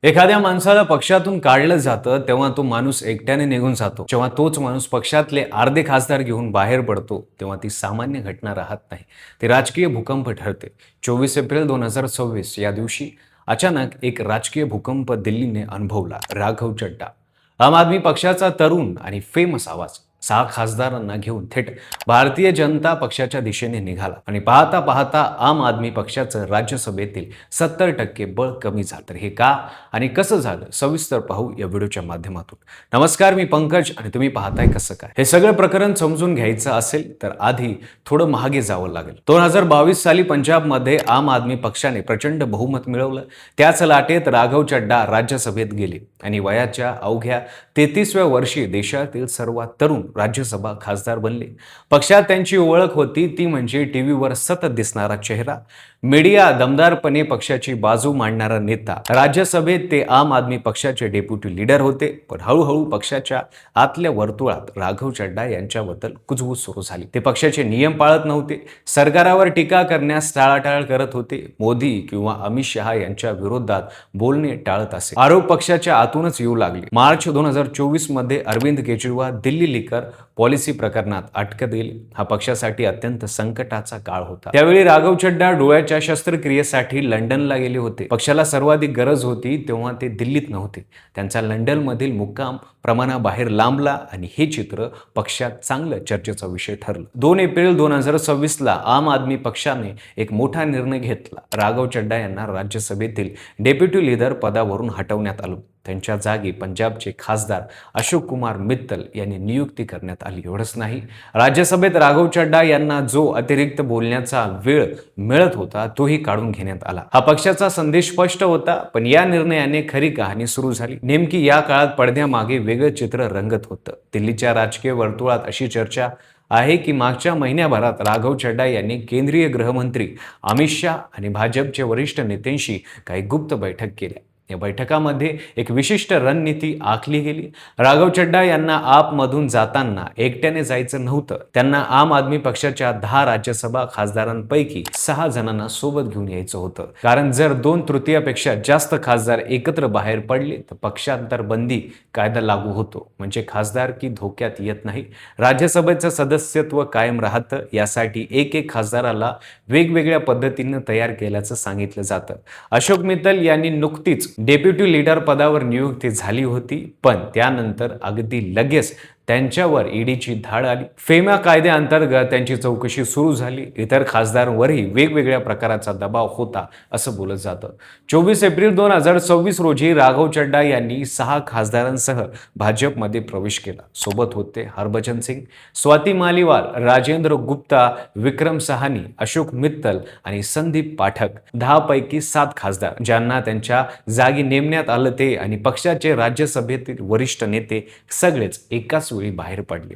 एखाद्या माणसाला पक्षातून काढलं जातं तेव्हा तो माणूस एकट्याने निघून जातो. जेव्हा तोच माणूस पक्षातले अर्धे खासदार घेऊन बाहेर पडतो तेव्हा ती सामान्य घटना राहत नाही, ती राजकीय भूकंप ठरते. 24 एप्रिल 2026 या दिवशी अचानक एक राजकीय भूकंप दिल्लीने अनुभवला. राघव चड्डा, आम आदमी पक्षाचा तरुण आणि फेमस आवाज, 6 खासदारांना घेऊन थेट भारतीय जनता पक्षाच्या दिशेने निघाला आणि पाहता पाहता आम आदमी पक्षाचं राज्यसभेतील 70% बळ कमी झालं. तर हे का आणि कसं झालं सविस्तर पाहू या व्हिडिओच्या माध्यमातून. नमस्कार, मी पंकज आणि तुम्ही पाहताय कसं काय. हे सगळं प्रकरण समजून घ्यायचं असेल तर आधी थोडं महागे जावं लागेल. 2022 साली पंजाबमध्ये आम आदमी पक्षाने प्रचंड बहुमत मिळवलं. त्याच लाटेत राघव चड्डा राज्यसभेत गेले आणि वयाच्या अवघ्या 33व्या वर्षी देशातील सर्वात तरुण राज्यसभा खासदार बनले. पक्षात त्यांची ओळख होती ती म्हणजे टीव्हीवर सतत दिसणारा चेहरा, मीडिया दमदारपणे पक्षाची बाजू मांडणारा नेता. राज्यसभेत ते आम आदमी पक्षाचे डेप्युटी लीडर होते. पण हळूहळू पक्षाच्या आतल्या वर्तुळात राघव चड्डा यांच्याबद्दल कुजबूज सुरू झाली. ते पक्षाचे नियम पाळत नव्हते, सरकारावर टीका करण्यास टाळाटाळ करत होते, मोदी किंवा अमित शहा यांच्या विरोधात बोलणे टाळत असे. आरोप पक्षाच्या आतूनच येऊ लागले. मार्च 2024 मध्ये अरविंद केजरीवाल दिल्ली लिकर पॉलिसी प्रकरणात अटकेत गेले. हा पक्षासाठी अत्यंत संकटाचा काळ होता. त्यावेळी राघव चड्डा डोळ्याच्या शस्त्रक्रियेसाठी लंडनला गेले होते. पक्षाला सर्वाधिक गरज होती तेव्हा ते दिल्लीत नव्हते. त्यांचा लंडनमधील मुक्काम प्रमाणाबाहेर लांबला आणि हे चित्र पक्षात चांगलं चर्चेचा विषय ठरलं. 2 एप्रिल 2026 आम आदमी पक्षाने एक मोठा निर्णय घेतला. राघव चड्डा यांना राज्यसभेतील डेप्युटी लीडर पदावरून हटवण्यात आलं. त्यांच्या जागी पंजाबचे खासदार अशोक कुमार मित्तल यांनी नियुक्ती करण्यात आली. एवढंच नाही, राज्यसभेत राघव चड्डा यांना जो अतिरिक्त बोलण्याचा वेळ मिळत होता तोही काढून घेण्यात आला. हा पक्षाचा संदेश स्पष्ट होता. पण या निर्णयाने खरी कहाणी सुरू झाली. नेमकी या काळात पडद्यामागे वेगळं चित्र रंगत होतं. दिल्लीच्या राजकीय वर्तुळात अशी चर्चा आहे की मागच्या महिन्याभरात राघव चड्डा यांनी केंद्रीय गृहमंत्री अमित शहा आणि भाजपचे वरिष्ठ नेत्यांशी काही गुप्त बैठक केल्या. या बैठकामध्ये एक विशिष्ट रणनीती आखली गेली. राघव चड्डा यांना आपमधून जाताना एकट्याने जायचं नव्हतं. त्यांना आम आदमी पक्षाच्या 10 राज्यसभा खासदारांपैकी 6 जणांना सोबत घेऊन यायचं होतं. कारण जर 2/3पेक्षा जास्त खासदार एकत्र बाहेर पडले तर पक्षांतर बंदी कायदा लागू होतो. म्हणजे खासदारकी धोक्यात येत नाही, राज्यसभेचं सदस्यत्व कायम राहतं. यासाठी एक खासदाराला वेगवेगळ्या पद्धतीने तयार केल्याचं सांगितलं जातं. अशोक मित्तल यांनी नुकतीच डेप्युटी लीडर पदावर नियुक्ती झाली होती. पण त्यानंतर अगदी लगेच त्यांच्यावर ईडीची धाड आली. फेमा कायद्याअंतर्गत त्यांची चौकशी सुरू झाली. इतर खासदारांवरही वेगवेगळ्या प्रकारचा दबाव होता असं बोलत जातं. 24 एप्रिल 2026 रोजी राघव चड्डा यांनी 6 खासदारांसह भाजपमध्ये प्रवेश केला. सोबत होते हरभजन सिंग, स्वाती मालीवाल, राजेंद्र गुप्ता, विक्रम सहानी, अशोक मित्तल आणि संदीप पाठक. 10 पैकी 7 खासदार ज्यांना त्यांच्या जागी नेमण्यात आलं ते आणि पक्षाचे राज्यसभेतील वरिष्ठ नेते सगळेच एकाच वेळी बाहेर पडले.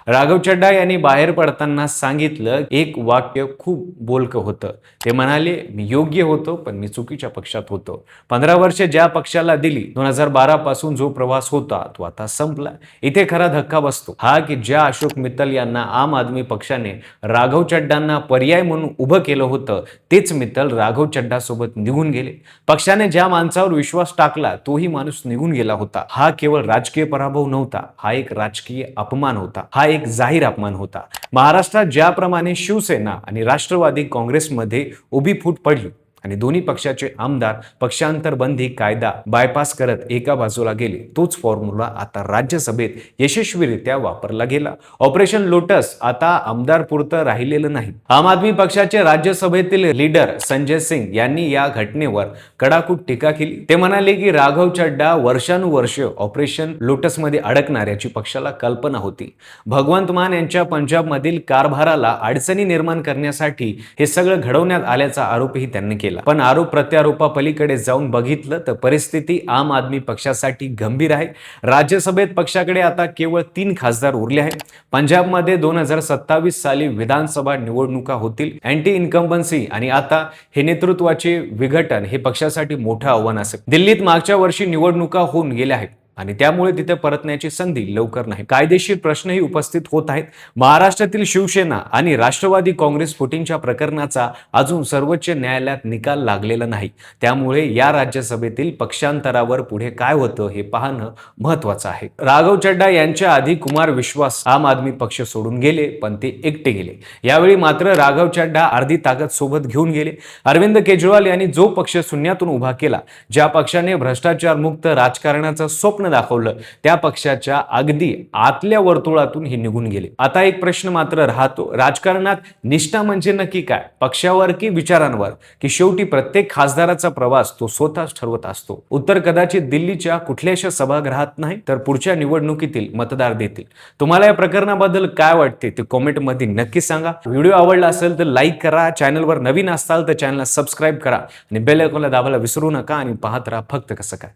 राघव चड्डा यांनी बाहेर पडताना सांगितलं एक वाक्य खूप बोलकं होतं. ते म्हणाले, मी योग्य होतो पण मी चुकीच्या पक्षात होतो. 15 वर्षे ज्या पक्षाला दिली, 2012 पासून जो प्रवास होता तो आता संपला. इथे खरा धक्का बसतो हा की ज्या अशोक मित्तल यांना आम आदमी पक्षाने राघव चड्डांना पर्याय म्हणून उभं केलं होतं तेच मित्तल राघव चड्डा सोबत निघून गेले. पक्षाने ज्या माणसावर विश्वास टाकला तोही माणूस निघून गेला होता. हा केवळ राजकीय पराभव नव्हता, हा एक राजकीय अपमान होता. हा एक जाहीर अपमान होता. महाराष्ट्रात ज्याप्रमाणे शिवसेना आणि राष्ट्रवादी काँग्रेसमध्ये उभी फूट पडली आणि दोन्ही पक्षाचे आमदार पक्षांतर बंदी कायदा बायपास करत एका बाजूला गेले, तोच फॉर्म्युला आता राज्यसभेत यशस्वीरित्या वापरला गेला. ऑपरेशन लोटस आता आमदारपुरतं राहिलेलं नाही. आम आदमी पक्षाचे राज्यसभेतील लीडर संजय सिंग यांनी या घटनेवर कडाकूट टीका केली. ते म्हणाले की राघव चड्डा वर्षानुवर्ष ऑपरेशन लोटसमध्ये अडकणार याची पक्षाला कल्पना होती. भगवंत मान यांच्या पंजाबमधील कारभाराला अडचणी निर्माण करण्यासाठी हे सगळं घडवण्यात आल्याचा आरोपही त्यांनी केला. पण आरोप प्रत्यारोपापलीकडे जाऊन बघितलं तर परिस्थिती आम आदमी पक्षासाठी गंभीर आहे. राज्यसभेत पक्षाकडे आता केवळ 3 खासदार उरले आहेत. पंजाबमध्ये 2027 साली विधानसभा निवडणुका होतील. अँटी इन्कम्बन्सी आणि आता हे नेतृत्वाचे विघटन हे पक्षासाठी मोठं आव्हान असेल. दिल्लीत मागच्या वर्षी निवडणुका होऊन गेल्या आहेत. आणि त्यामुळे तिथे परतण्याची संधी लवकर नाही. कायदेशीर प्रश्नही उपस्थित होत आहेत. महाराष्ट्रातील शिवसेना आणि राष्ट्रवादी काँग्रेस फुटींच्या प्रकरणाचा अजून सर्वोच्च न्यायालयात निकाल लागलेला नाही. त्यामुळे या राज्यसभेतील पक्षांतरावर पुढे काय होतं हे पाहणं महत्त्वाचं आहे. राघव चड्डा यांच्या आधी कुमार विश्वास आम आदमी पक्ष सोडून गेले, पण ते एकटे गेले. यावेळी मात्र राघव चड्डा अर्धी ताकद सोबत घेऊन गेले. अरविंद केजरीवाल यांनी जो पक्ष शून्यातून उभा केला, ज्या पक्षाने भ्रष्टाचार मुक्त राजकारणाचं स्वप्न दाखवलं, त्या पक्षाच्या अगदी आतल्या वर्तुळातून हे निघून गेले. आता एक प्रश्न मात्र राहतो, राजकारणात निष्ठा म्हणजे नक्की काय? पक्षावर की विचारांवर, की शेवटी प्रत्येक खासदाराचा प्रवास तो स्वतःच ठरवत असतो? उत्तर कदाचित दिल्लीच्या कुठल्याशा सभागृहात नाही, तर पुढच्या निवडणुकीतील मतदार देतील. तुम्हाला या प्रकरणाबद्दल काय वाटते ते कॉमेंटमध्ये नक्की सांगा. व्हिडिओ आवडला असेल तर लाईक करा, चॅनलवर नवीन असाल तर चॅनलला सबस्क्राईब करा आणि बेल आयकॉनला दाबायला विसरू नका आणि पाहत राहा फक्त कसं काय.